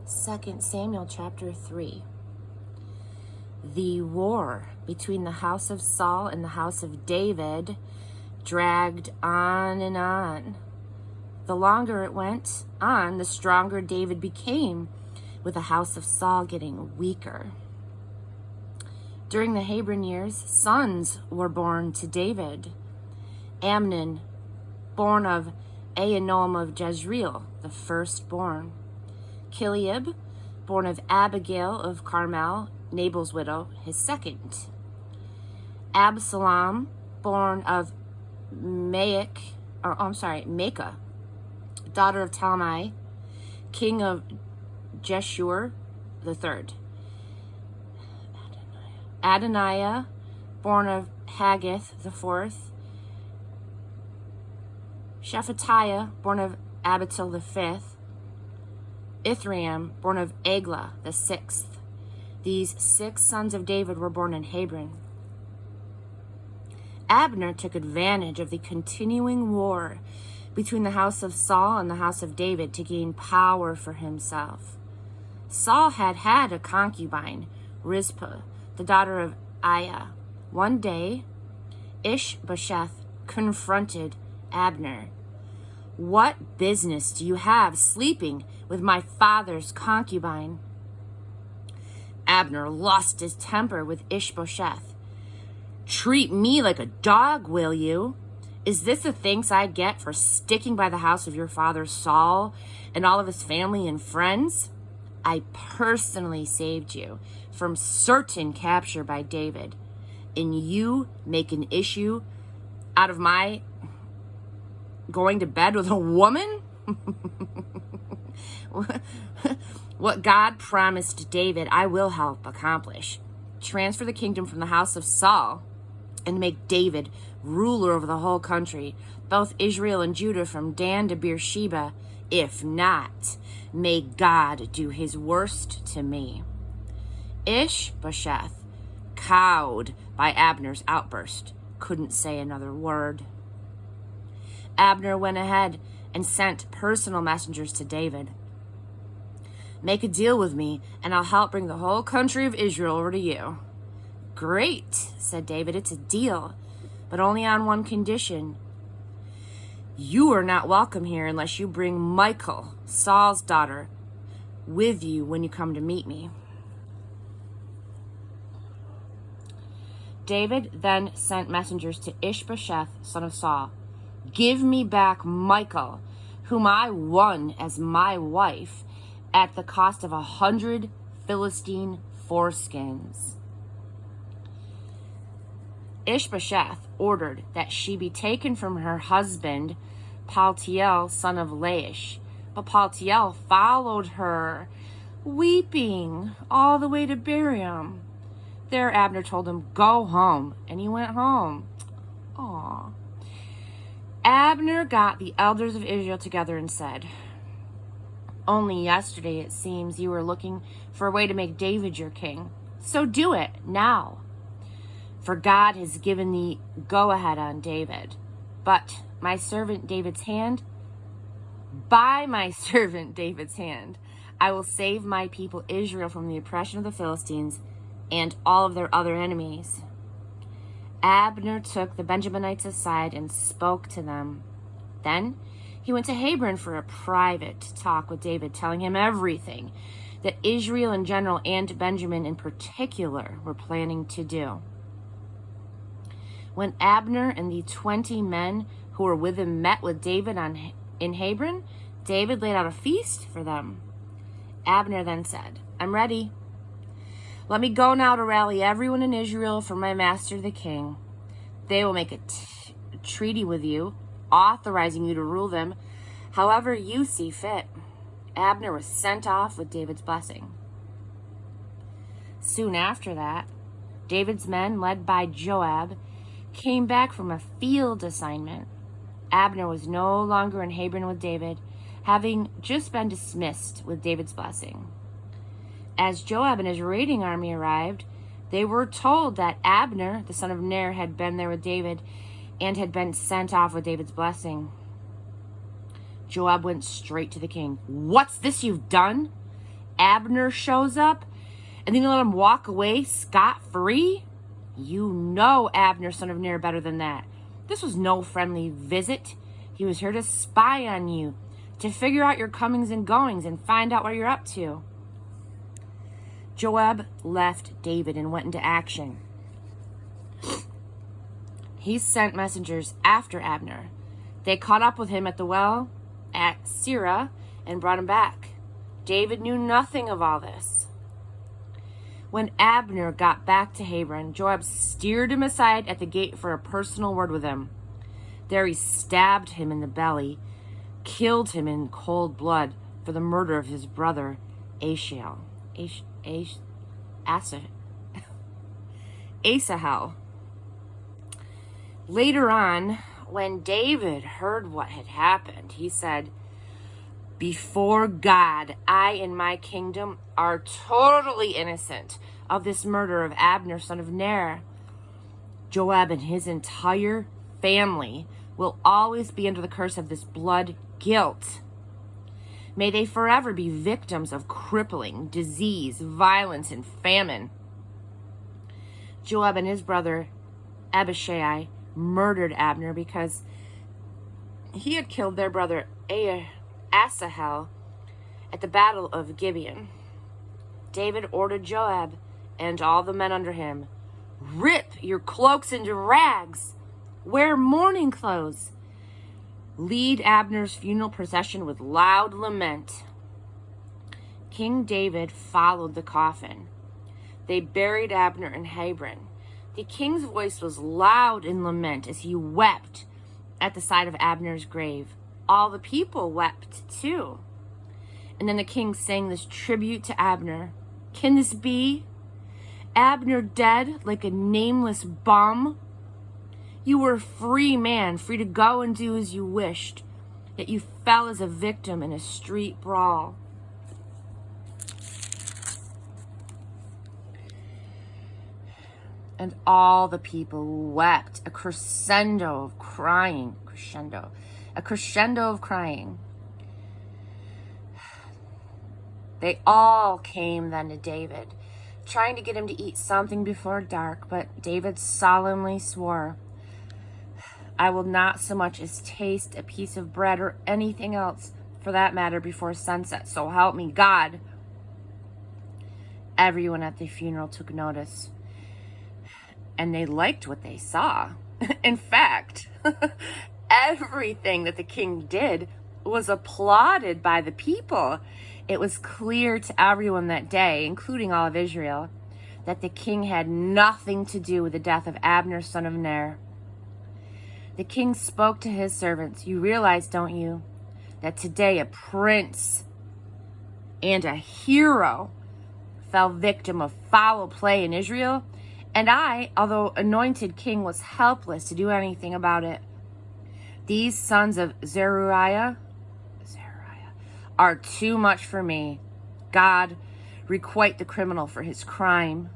2 Samuel chapter 3. The war between the house of Saul and the house of David dragged on and on. The longer it went on, the stronger David became, with the house of Saul getting weaker. During the Hebron years, sons were born to David. Amnon, born of Ahinoam of Jezreel, the firstborn. Chileab, born of Abigail of Carmel, Nabal's widow, his second. Absalom, born of Maacah, daughter of Talmai, king of Jeshur, the third. Adoniah, born of Haggith, the fourth. Shephatiah, born of Abital, the fifth. Ithream, born of Eglah, the sixth. These 6 sons of David were born in Hebron. Abner took advantage of the continuing war between the house of Saul and the house of David to gain power for himself. Saul had a concubine, Rizpah, the daughter of Aiah. One day, Ishbosheth confronted Abner. "What business do you have sleeping with my father's concubine?" Abner lost his temper with Ishbosheth. "Treat me like a dog, will you? Is this the thanks I get for sticking by the house of your father Saul and all of his family and friends? I personally saved you from certain capture by David, and you make an issue out of my going to bed with a woman?" What God promised David, I will help accomplish. Transfer the kingdom from the house of Saul and make David ruler over the whole country, both Israel and Judah from Dan to Beersheba. If not, may God do his worst to me. Ishbosheth, cowed by Abner's outburst, couldn't say another word. Abner went ahead and sent personal messengers to David. "Make a deal with me, and I'll help bring the whole country of Israel over to you." "Great," said David, "it's a deal, but only on one condition. You are not welcome here unless you bring Michal, Saul's daughter, with you when you come to meet me." David then sent messengers to Ishbosheth, son of Saul. "Give me back Michal, whom I won as my wife at the cost of 100 Philistine foreskins." Ishbosheth ordered that she be taken from her husband, Paltiel, son of Laish. But Paltiel followed her, weeping, all the way to Barium. There Abner told him, "Go home," and he went home. Aww. Abner got the elders of Israel together and said, "Only yesterday it seems you were looking for a way to make David your king. So do it now. For God has given the go-ahead on David. But by my servant David's hand, I will save my people Israel from the oppression of the Philistines and all of their other enemies." Abner took the Benjaminites aside and spoke to them. Then he went to Hebron for a private talk with David, telling him everything that Israel in general and Benjamin in particular were planning to do. When Abner and the 20 men who were with him met with David in Hebron, David laid out a feast for them. Abner then said, "I'm ready. Let me go now to rally everyone in Israel for my master the king. They will make a treaty with you, authorizing you to rule them however you see fit." Abner was sent off with David's blessing. Soon after that, David's men, led by Joab, came back from a field assignment. Abner was no longer in Hebron with David, having just been dismissed with David's blessing. As Joab and his raiding army arrived, they were told that Abner, the son of Ner, had been there with David and had been sent off with David's blessing. Joab went straight to the king. "What's this you've done? Abner shows up and then you let him walk away scot-free? You know Abner, son of Ner, better than that. This was no friendly visit. He was here to spy on you, to figure out your comings and goings and find out what you're up to. Joab left David and went into action. He sent messengers after Abner. They caught up with him at the well at Sirah and brought him back. David knew nothing of all this. When Abner got back to Hebron, Joab steered him aside at the gate for a personal word with him. There he stabbed him in the belly, killed him in cold blood for the murder of his brother Asahel. Asahel. Later on, when David heard what had happened, he said, "Before God, I and my kingdom are totally innocent of this murder of Abner, son of Ner. Joab and his entire family will always be under the curse of this blood guilt. May they forever be victims of crippling disease, violence, and famine." Joab and his brother Abishai murdered Abner because he had killed their brother Asahel at the battle of Gibeon. David ordered Joab and all the men under him, "Rip your cloaks into rags, wear mourning clothes, lead Abner's funeral procession with loud lament." King David followed the coffin. They buried Abner in Hebron. The king's voice was loud in lament as he wept at the side of Abner's grave. All the people wept too. And then the king sang this tribute to Abner. "Can this be? Abner dead like a nameless bum? You were a free man, free to go and do as you wished, yet you fell as a victim in a street brawl." And all the people wept, a crescendo of crying. They all came then to David, trying to get him to eat something before dark, but David solemnly swore, "I will not so much as taste a piece of bread or anything else for that matter before sunset, so help me God." Everyone at the funeral took notice, and they liked what they saw. In fact, everything that the king did was applauded by the people. It was clear to everyone that day, including all of Israel, that the king had nothing to do with the death of Abner, son of Ner. The king spoke to his servants. "You realize, don't you, that today a prince and a hero fell victim of foul play in Israel? And I, although anointed king, was helpless to do anything about it. These sons of Zeruiah are too much for me. God, requite the criminal for his crime."